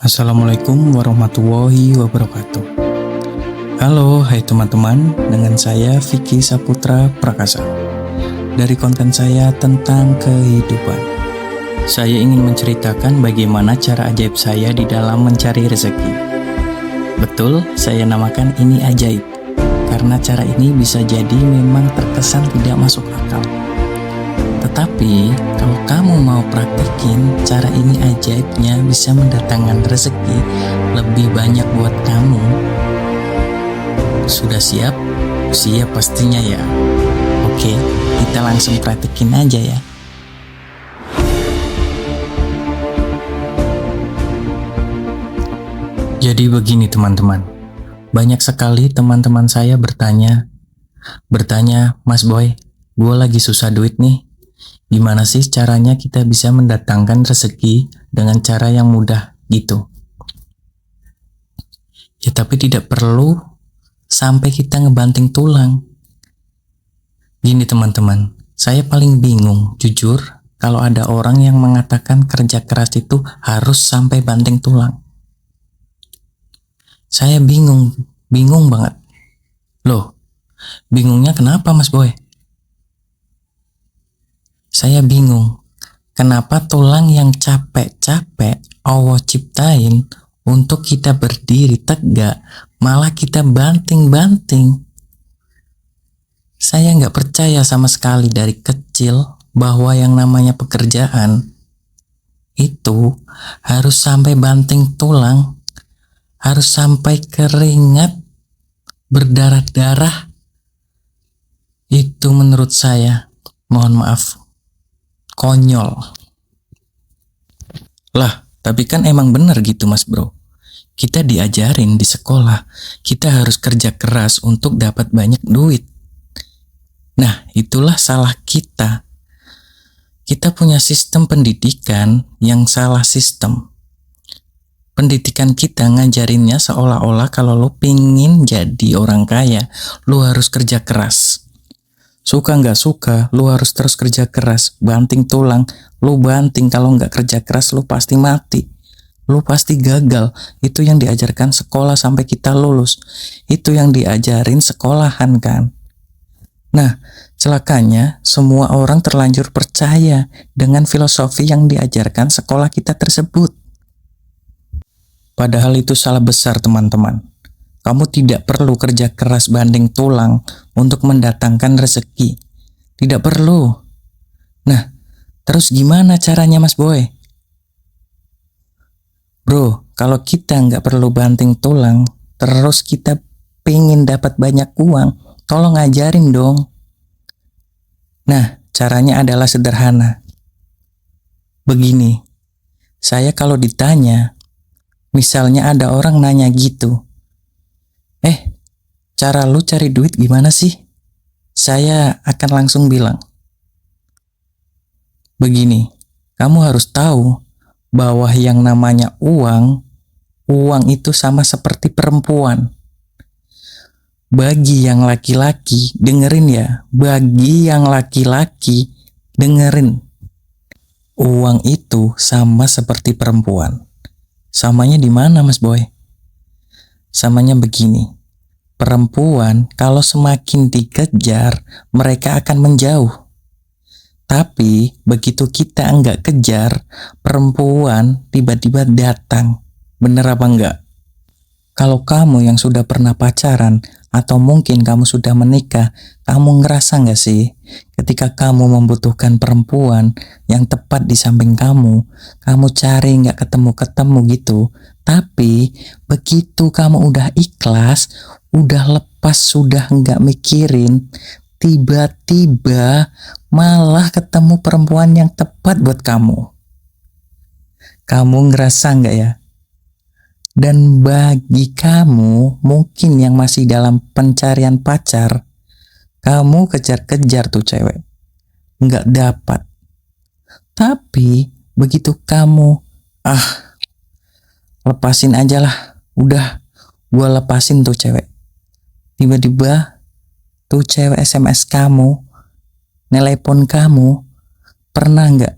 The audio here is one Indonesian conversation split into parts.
Assalamualaikum warahmatullahi wabarakatuh. Halo, hai teman-teman, dengan saya Vicky Saputra Prakasa. Dari konten saya tentang kehidupan, saya ingin menceritakan bagaimana cara ajaib saya di dalam mencari rezeki. Betul, saya namakan ini ajaib, karena cara ini bisa jadi memang terkesan tidak masuk akal. Tetapi, kalau kamu mau praktekin, cara ini ajaibnya bisa mendatangkan rezeki lebih banyak buat kamu. Sudah siap? Siap pastinya ya. Oke, kita langsung praktekin aja ya. Jadi begini teman-teman, banyak sekali teman-teman saya bertanya, Mas Boy, gue lagi susah duit nih. Gimana sih caranya kita bisa mendatangkan rezeki dengan cara yang mudah gitu? Ya tapi tidak perlu sampai kita ngebanting tulang. Gini teman-teman, saya paling bingung jujur kalau ada orang yang mengatakan kerja keras itu harus sampai banting tulang. Saya bingung banget. Loh, bingungnya kenapa Mas Boy? Saya bingung, kenapa tulang yang capek-capek Allah ciptain untuk kita berdiri tegak, malah kita banting-banting. Saya nggak percaya sama sekali dari kecil bahwa yang namanya pekerjaan itu harus sampai banting tulang, harus sampai keringat, berdarah-darah. Itu menurut saya, mohon maaf, konyol. Lah, tapi kan emang bener gitu Mas Bro. Kita diajarin di sekolah, kita harus kerja keras untuk dapat banyak duit. Nah, itulah salah kita. Kita punya sistem pendidikan yang salah sistem. Pendidikan kita ngajarinnya seolah-olah kalau lo pingin jadi orang kaya, lo harus kerja keras. Suka nggak suka, lu harus terus kerja keras, banting tulang, lu banting, kalau nggak kerja keras lu pasti mati, lu pasti gagal. Itu yang diajarkan sekolah sampai kita lulus, itu yang diajarin sekolahan kan. Nah, celakanya semua orang terlanjur percaya dengan filosofi yang diajarkan sekolah kita tersebut. Padahal itu salah besar teman-teman. Kamu tidak perlu kerja keras banding tulang untuk mendatangkan rezeki. Tidak perlu. Nah, terus gimana caranya Mas Boy? Bro, kalau kita nggak perlu banting tulang, terus kita pengen dapat banyak uang, tolong ngajarin dong. Nah, caranya adalah sederhana. Begini, saya kalau ditanya, misalnya ada orang nanya gitu, cara lu cari duit gimana sih? Saya akan langsung bilang, begini, kamu harus tahu bahwa yang namanya uang itu sama seperti perempuan. Bagi yang laki-laki, dengerin ya, bagi yang laki-laki, dengerin. Uang itu sama seperti perempuan. Samanya di mana Mas Boy? Samanya begini. Perempuan kalau semakin dikejar, mereka akan menjauh. Tapi begitu kita enggak kejar, perempuan tiba-tiba datang. Bener apa enggak? Kalau kamu yang sudah pernah pacaran, atau mungkin kamu sudah menikah, kamu ngerasa enggak sih ketika kamu membutuhkan perempuan yang tepat di samping kamu cari enggak ketemu-ketemu gitu. Tapi begitu kamu udah ikhlas, udah lepas, sudah enggak mikirin, tiba-tiba malah ketemu perempuan yang tepat buat kamu. Kamu ngerasa enggak ya? Dan bagi kamu mungkin yang masih dalam pencarian pacar, kamu kejar-kejar tuh cewek, nggak dapat. Tapi begitu kamu, lepasin aja lah, udah gua lepasin tuh cewek. Tiba-tiba tuh cewek SMS kamu, nelepon kamu. Pernah nggak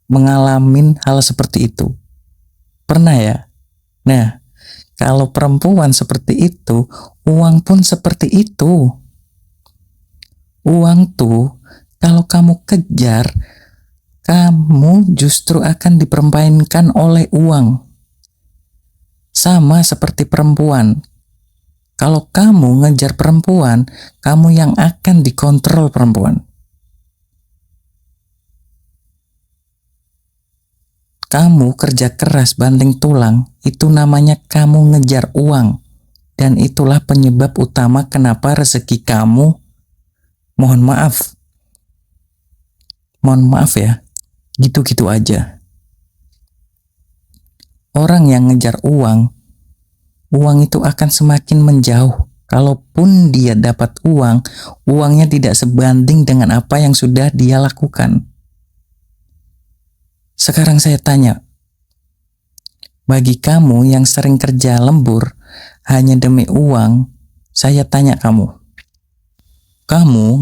mengalami hal seperti itu? Pernah ya? Nah, kalau perempuan seperti itu, uang pun seperti itu. Uang tuh, kalau kamu kejar, kamu justru akan dipermainkan oleh uang. Sama seperti perempuan. Kalau kamu ngejar perempuan, kamu yang akan dikontrol perempuan. Kamu kerja keras banting tulang, itu namanya kamu ngejar uang. Dan itulah penyebab utama kenapa rezeki kamu, mohon maaf ya, gitu-gitu aja. Orang yang ngejar uang itu akan semakin menjauh. Kalaupun dia dapat uang, uangnya tidak sebanding dengan apa yang sudah dia lakukan. Sekarang saya tanya, bagi kamu yang sering kerja lembur hanya demi uang, saya tanya kamu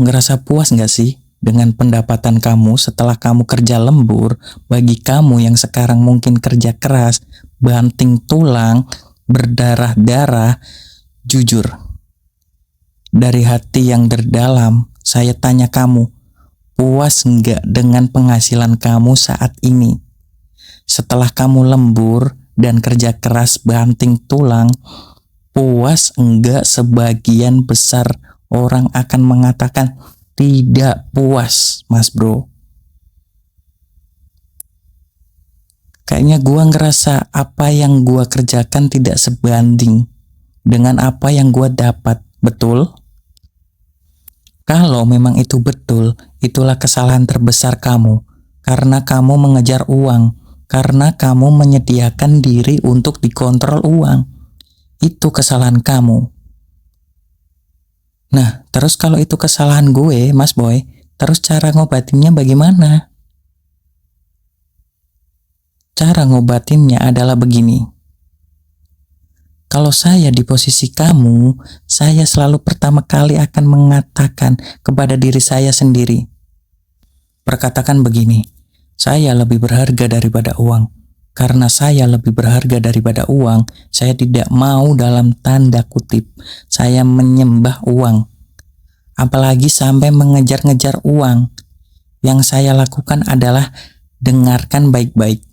ngerasa puas gak sih dengan pendapatan kamu setelah kamu kerja lembur? Bagi kamu yang sekarang mungkin kerja keras, banting tulang, berdarah-darah, jujur, dari hati yang terdalam, saya tanya kamu, puas enggak dengan penghasilan kamu saat ini? Setelah kamu lembur dan kerja keras banting tulang, puas enggak? Sebagian besar orang akan mengatakan tidak puas, mas bro. Kayaknya gua ngerasa apa yang gua kerjakan tidak sebanding dengan apa yang gua dapat, betul? Kalau memang itu betul, itulah kesalahan terbesar kamu. Karena kamu mengejar uang. Karena kamu menyediakan diri untuk dikontrol uang. Itu kesalahan kamu. Nah, terus kalau itu kesalahan gue, Mas Boy, terus cara ngobatinnya bagaimana? Cara ngobatinnya adalah begini. Kalau saya di posisi kamu, saya selalu pertama kali akan mengatakan kepada diri saya sendiri. Perkatakan begini, saya lebih berharga daripada uang. Karena saya lebih berharga daripada uang, saya tidak mau dalam tanda kutip, saya menyembah uang. Apalagi sampai mengejar-ngejar uang. Yang saya lakukan adalah dengarkan baik-baik.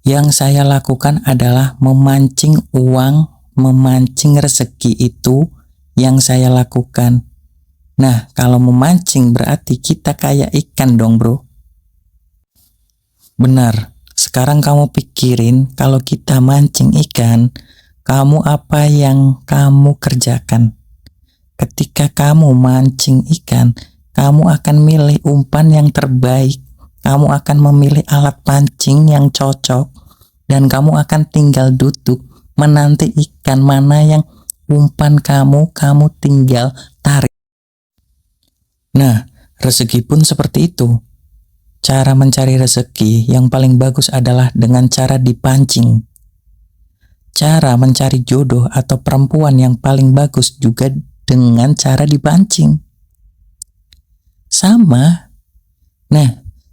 Yang saya lakukan adalah memancing uang, memancing rezeki, itu yang saya lakukan. Nah, kalau memancing berarti kita kayak ikan dong, bro. Benar, sekarang kamu pikirin kalau kita mancing ikan, kamu apa yang kamu kerjakan? Ketika kamu mancing ikan, kamu akan milih umpan yang terbaik. Kamu akan memilih alat pancing yang cocok dan kamu akan tinggal duduk menanti ikan mana yang umpan kamu tinggal tarik. Nah, rezeki pun seperti itu. Cara mencari rezeki yang paling bagus adalah dengan cara dipancing. Cara mencari jodoh atau perempuan yang paling bagus juga dengan cara dipancing. Sama. Nah,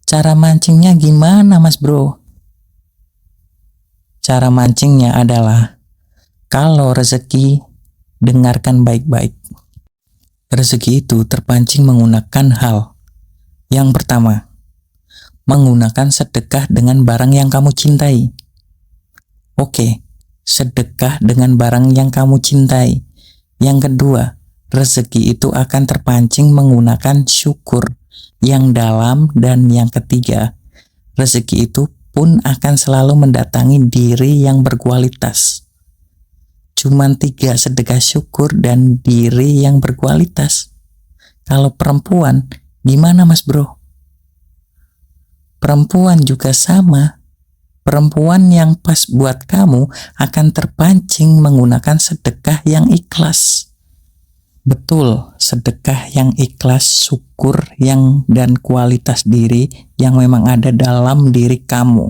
cara mancingnya gimana, Mas Bro? Cara mancingnya adalah, kalau rezeki, dengarkan baik-baik. Rezeki itu terpancing menggunakan hal. Yang pertama, menggunakan sedekah dengan barang yang kamu cintai. Oke, sedekah dengan barang yang kamu cintai. Yang kedua, rezeki itu akan terpancing menggunakan syukur yang dalam. Dan yang ketiga, rezeki itu pun akan selalu mendatangi diri yang berkualitas. Cuman 3, sedekah, syukur, dan diri yang berkualitas. Kalau perempuan, gimana Mas Bro? Perempuan juga sama. Perempuan yang pas buat kamu akan terpancing menggunakan sedekah yang ikhlas. Betul, sedekah yang ikhlas, syukur yang dan kualitas diri yang memang ada dalam diri kamu.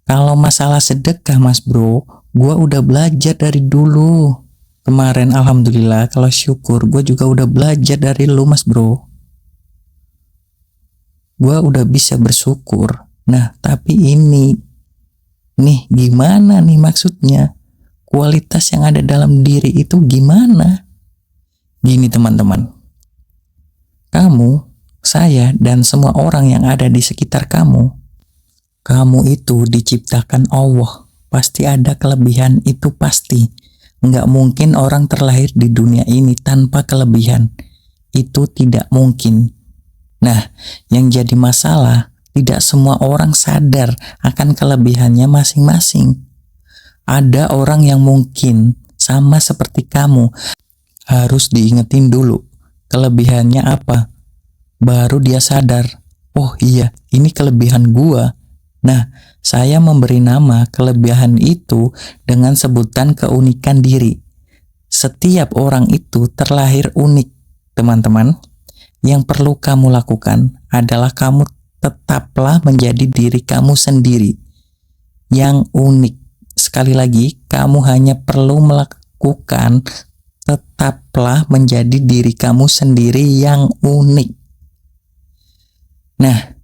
Kalau masalah sedekah Mas Bro, gue udah belajar dari dulu. Kemarin alhamdulillah, kalau syukur gue juga udah belajar dari lu Mas Bro. Gue udah bisa bersyukur. Nah, tapi ini Nih, gimana nih maksudnya? Kualitas yang ada dalam diri itu gimana? Gini teman-teman, kamu, saya, dan semua orang yang ada di sekitar kamu itu diciptakan Allah. Pasti ada kelebihan, itu pasti. Nggak mungkin orang terlahir di dunia ini tanpa kelebihan. Itu tidak mungkin. Nah, yang jadi masalah, tidak semua orang sadar akan kelebihannya masing-masing. Ada orang yang mungkin sama seperti kamu, harus diingetin dulu kelebihannya apa. Baru dia sadar, oh iya, ini kelebihan gua. Nah, saya memberi nama kelebihan itu dengan sebutan keunikan diri. Setiap orang itu terlahir unik, teman-teman. Yang perlu kamu lakukan adalah kamu tetaplah menjadi diri kamu sendiri yang unik. Sekali lagi, kamu hanya perlu melakukan tetaplah menjadi diri kamu sendiri yang unik. Nah,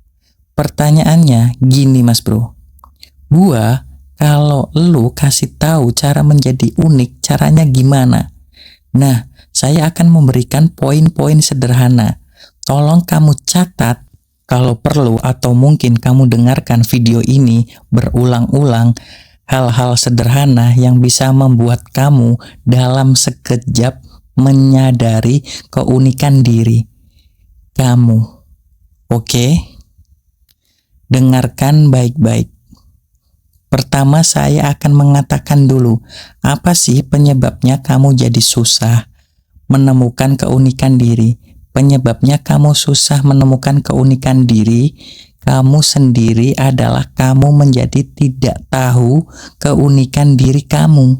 pertanyaannya gini mas bro, gua kalau lu kasih tahu cara menjadi unik, caranya gimana? Nah, saya akan memberikan poin-poin sederhana. Tolong kamu catat, kalau perlu atau mungkin kamu dengarkan video ini berulang-ulang, hal-hal sederhana yang bisa membuat kamu dalam sekejap menyadari keunikan diri kamu. Oke? Dengarkan baik-baik. Pertama, saya akan mengatakan dulu, apa sih penyebabnya kamu jadi susah menemukan keunikan diri? Penyebabnya kamu susah menemukan keunikan diri kamu sendiri adalah kamu menjadi tidak tahu keunikan diri kamu.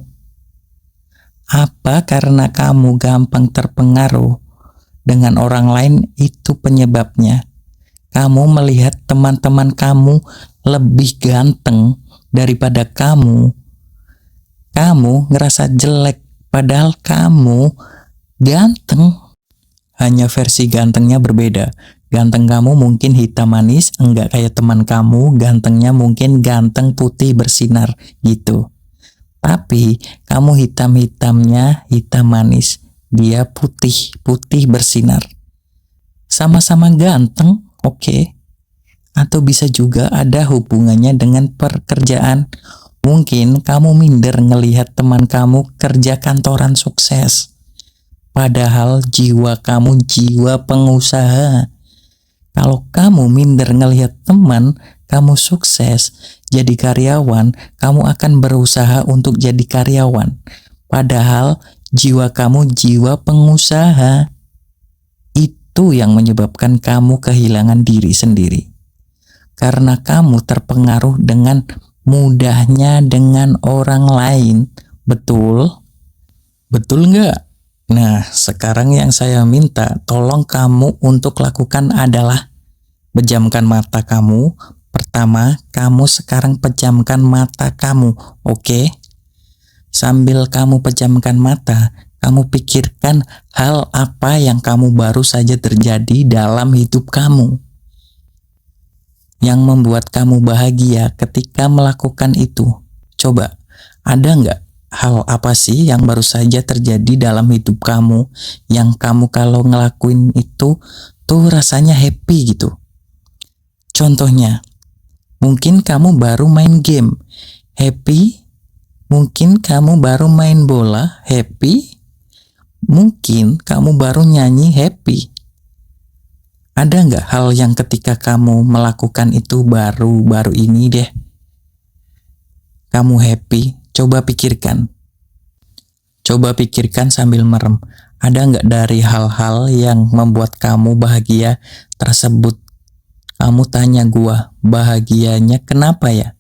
Apa karena kamu gampang terpengaruh dengan orang lain, itu penyebabnya. Kamu melihat teman-teman kamu lebih ganteng daripada kamu. Kamu ngerasa jelek padahal kamu ganteng. Hanya versi gantengnya berbeda. Ganteng kamu mungkin hitam manis, enggak kayak teman kamu, gantengnya mungkin ganteng putih bersinar gitu. Tapi kamu hitam-hitamnya hitam manis, dia putih bersinar. Sama-sama ganteng, oke. Atau bisa juga ada hubungannya dengan pekerjaan. Mungkin kamu minder ngelihat teman kamu kerja kantoran sukses. Padahal jiwa kamu jiwa pengusaha. Kalau kamu minder ngelihat teman kamu sukses jadi karyawan, kamu akan berusaha untuk jadi karyawan. Padahal jiwa kamu jiwa pengusaha. Itu yang menyebabkan kamu kehilangan diri sendiri. Karena kamu terpengaruh dengan mudahnya dengan orang lain. Betul? Betul nggak? Nah, sekarang yang saya minta tolong kamu untuk lakukan adalah pejamkan mata kamu. Pertama, kamu sekarang pejamkan mata kamu, oke? Sambil kamu pejamkan mata, kamu pikirkan hal apa yang kamu baru saja terjadi dalam hidup kamu. Yang membuat kamu bahagia ketika melakukan itu. Coba, ada nggak hal apa sih yang baru saja terjadi dalam hidup kamu yang kamu kalau ngelakuin itu tuh rasanya happy gitu? Contohnya, mungkin kamu baru main game, happy. Mungkin kamu baru main bola, happy. Mungkin kamu baru nyanyi, happy. Ada nggak hal yang ketika kamu melakukan itu baru ini deh, kamu happy? Coba pikirkan. Coba pikirkan sambil merem. Ada nggak dari hal-hal yang membuat kamu bahagia tersebut? Kamu tanya gua, bahagianya kenapa ya?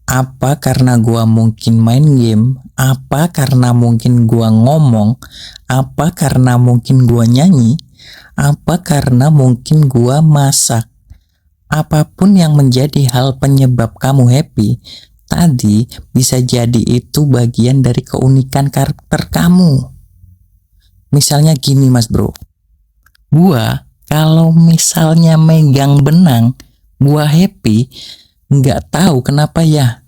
Apa karena gua mungkin main game? Apa karena mungkin gua ngomong? Apa karena mungkin gua nyanyi? Apa karena mungkin gua masak? Apapun yang menjadi hal penyebab kamu happy, tadi bisa jadi itu bagian dari keunikan karakter kamu. Misalnya gini mas bro, gua kalau misalnya megang benang, gua happy, nggak tahu kenapa ya.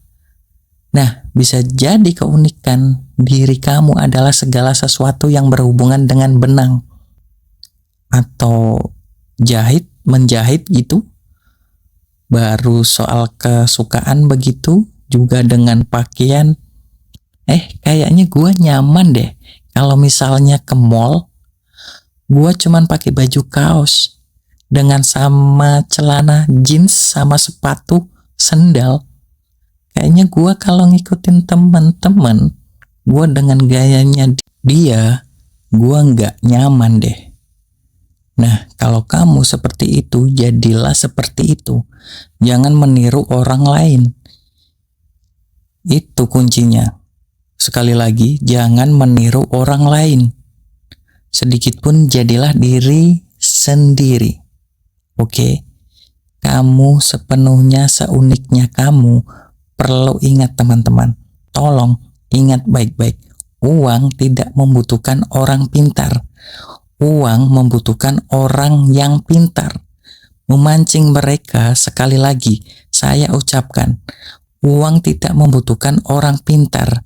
Nah, bisa jadi keunikan diri kamu adalah segala sesuatu yang berhubungan dengan benang atau menjahit gitu. Baru soal kesukaan begitu, juga dengan pakaian. Kayaknya gue nyaman deh kalau misalnya ke mall, gue cuman pakai baju kaos dengan sama celana jeans sama sepatu sendal. Kayaknya gue kalau ngikutin teman-teman, gue dengan gayanya dia, gue nggak nyaman deh. Nah, kalau kamu seperti itu, jadilah seperti itu. Jangan meniru orang lain. Itu kuncinya. Sekali lagi, jangan meniru orang lain. Sedikitpun jadilah diri sendiri. Oke? Kamu sepenuhnya seuniknya kamu. Perlu ingat teman-teman. Tolong ingat baik-baik. Uang tidak membutuhkan orang pintar. Uang membutuhkan orang yang pintar. Memancing mereka, sekali lagi, saya ucapkan, uang tidak membutuhkan orang pintar.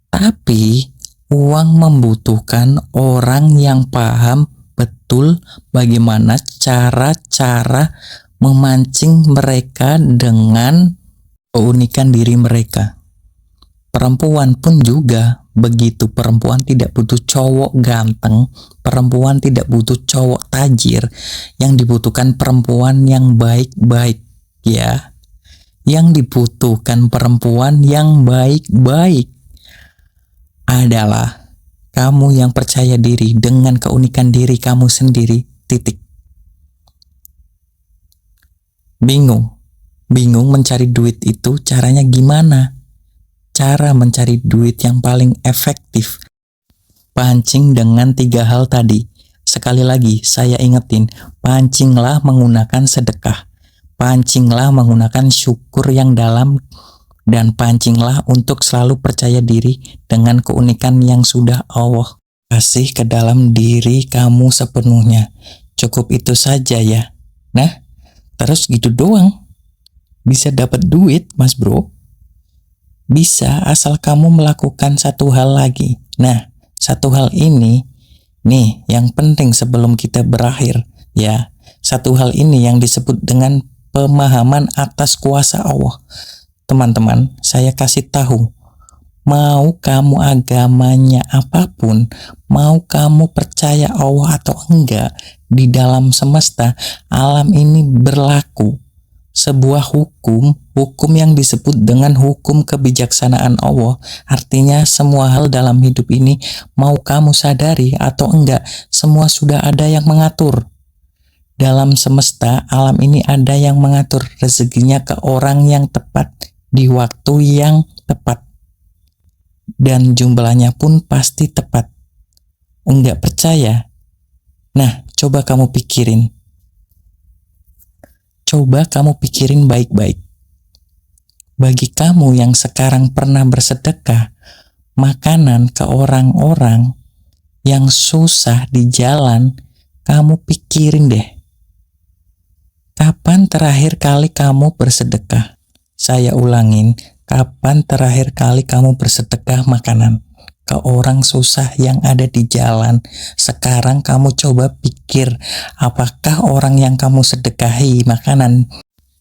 Tapi, uang membutuhkan orang yang paham betul bagaimana cara-cara memancing mereka dengan keunikan diri mereka. Perempuan pun juga begitu. Perempuan tidak butuh cowok ganteng, perempuan tidak butuh cowok tajir. Yang dibutuhkan perempuan yang baik-baik, ya. Yang dibutuhkan perempuan yang baik-baik adalah kamu yang percaya diri dengan keunikan diri kamu sendiri. Titik. Bingung mencari duit itu caranya gimana? Cara mencari duit yang paling efektif, pancing dengan 3 hal tadi. Sekali lagi, saya ingetin, pancinglah menggunakan sedekah, pancinglah menggunakan syukur yang dalam, dan pancinglah untuk selalu percaya diri dengan keunikan yang sudah Allah kasih ke dalam diri kamu sepenuhnya. Cukup itu saja ya. Nah, terus gitu doang. Bisa dapat duit, mas bro. Bisa asal kamu melakukan satu hal lagi. Nah, satu hal ini nih yang penting sebelum kita berakhir, ya. Satu hal ini yang disebut dengan pemahaman atas kuasa Allah. Teman-teman, saya kasih tahu, mau kamu agamanya apapun, mau kamu percaya Allah atau enggak, di dalam semesta alam ini berlaku sebuah hukum yang disebut dengan hukum kebijaksanaan Allah. Artinya semua hal dalam hidup ini, mau kamu sadari atau enggak, semua sudah ada yang mengatur. Dalam semesta alam ini ada yang mengatur rezekinya ke orang yang tepat di waktu yang tepat, dan jumlahnya pun pasti tepat. Enggak percaya? Nah, coba kamu pikirin. Coba kamu pikirin baik-baik. Bagi kamu yang sekarang pernah bersedekah makanan ke orang-orang yang susah di jalan, kamu pikirin deh. Kapan terakhir kali kamu bersedekah? Saya ulangin, kapan terakhir kali kamu bersedekah makanan ke orang susah yang ada di jalan? Sekarang kamu coba pikir, apakah orang yang kamu sedekahi makanan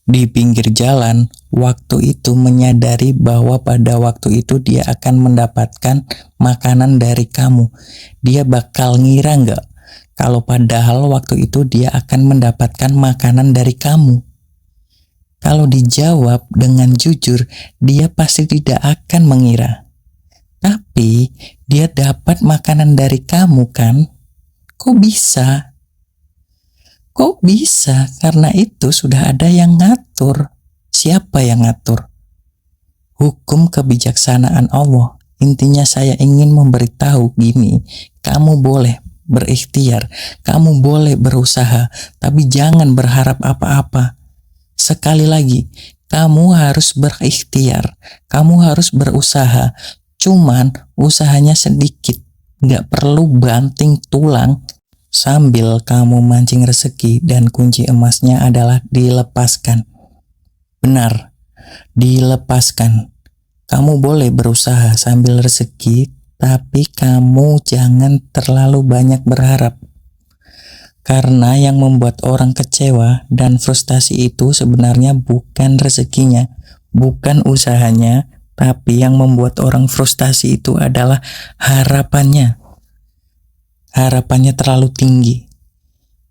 di pinggir jalan waktu itu menyadari bahwa pada waktu itu dia akan mendapatkan makanan dari kamu? Dia bakal ngira nggak kalau padahal waktu itu dia akan mendapatkan makanan dari kamu? Kalau dijawab dengan jujur, dia pasti tidak akan mengira. Tapi dia dapat makanan dari kamu kan? Kok bisa? Kok bisa? Karena itu sudah ada yang ngatur. Siapa yang ngatur? Hukum kebijaksanaan Allah. Intinya saya ingin memberitahu gini, kamu boleh berikhtiar, kamu boleh berusaha, tapi jangan berharap apa-apa. Sekali lagi, kamu harus berikhtiar, kamu harus berusaha, cuman usahanya sedikit, nggak perlu banting tulang sambil kamu mancing rezeki, dan kunci emasnya adalah dilepaskan. Benar, dilepaskan. Kamu boleh berusaha sambil rezeki, tapi kamu jangan terlalu banyak berharap. Karena yang membuat orang kecewa dan frustasi itu sebenarnya bukan rezekinya, bukan usahanya, tapi yang membuat orang frustasi itu adalah harapannya. Harapannya terlalu tinggi.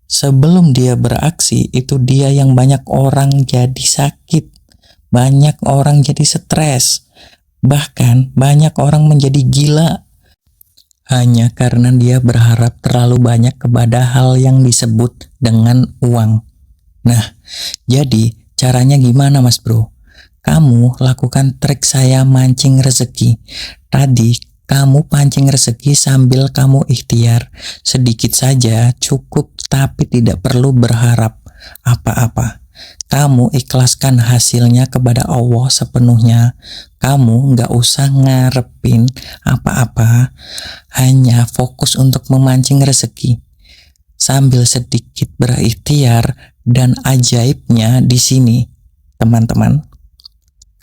Sebelum dia beraksi, itu dia yang banyak orang jadi sakit, banyak orang jadi stres, bahkan banyak orang menjadi gila hanya karena dia berharap terlalu banyak kepada hal yang disebut dengan uang. Nah, jadi caranya gimana Mas Bro? Kamu lakukan trik saya mancing rezeki. Tadi kamu pancing rezeki sambil kamu ikhtiar. Sedikit saja cukup, tapi tidak perlu berharap apa-apa. Kamu ikhlaskan hasilnya kepada Allah sepenuhnya. Kamu nggak usah ngarepin apa-apa, hanya fokus untuk memancing rezeki. Sambil sedikit berikhtiar, dan ajaibnya di sini, teman-teman.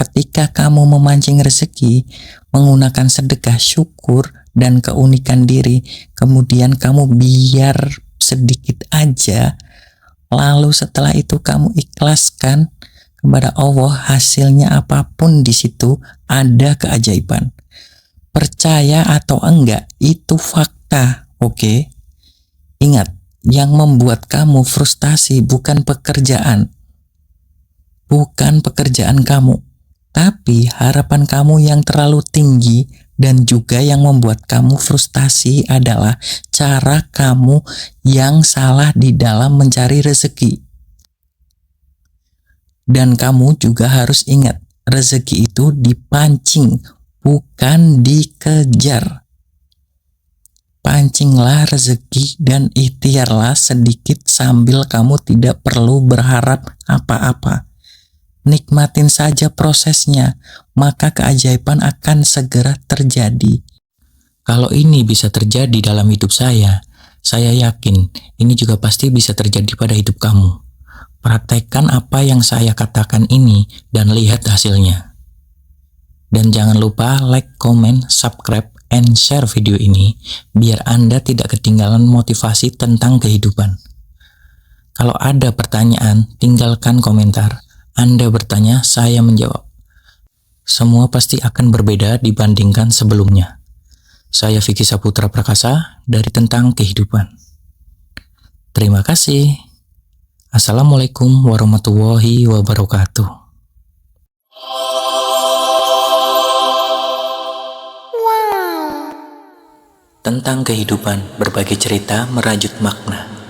Ketika kamu memancing rezeki, menggunakan sedekah syukur dan keunikan diri, kemudian kamu biar sedikit aja, lalu setelah itu kamu ikhlaskan kepada Allah, hasilnya apapun di situ ada keajaiban. Percaya atau enggak, itu fakta, oke? Ingat, yang membuat kamu frustasi bukan pekerjaan kamu, tapi harapan kamu yang terlalu tinggi. Dan juga yang membuat kamu frustasi adalah cara kamu yang salah di dalam mencari rezeki. Dan kamu juga harus ingat, rezeki itu dipancing, bukan dikejar. Pancinglah rezeki dan ikhtiarlah sedikit sambil kamu tidak perlu berharap apa-apa. Nikmatin saja prosesnya, maka keajaiban akan segera terjadi. Kalau ini bisa terjadi dalam hidup saya yakin ini juga pasti bisa terjadi pada hidup kamu. Praktekkan apa yang saya katakan ini dan lihat hasilnya. Dan jangan lupa like, comment, subscribe, and share video ini biar Anda tidak ketinggalan motivasi tentang kehidupan. Kalau ada pertanyaan, tinggalkan komentar. Anda bertanya, saya menjawab. Semua pasti akan berbeda dibandingkan sebelumnya. Saya Vicky Saputra Prakasa dari Tentang Kehidupan. Terima kasih. Assalamualaikum warahmatullahi wabarakatuh. Tentang Kehidupan, berbagai cerita merajut makna.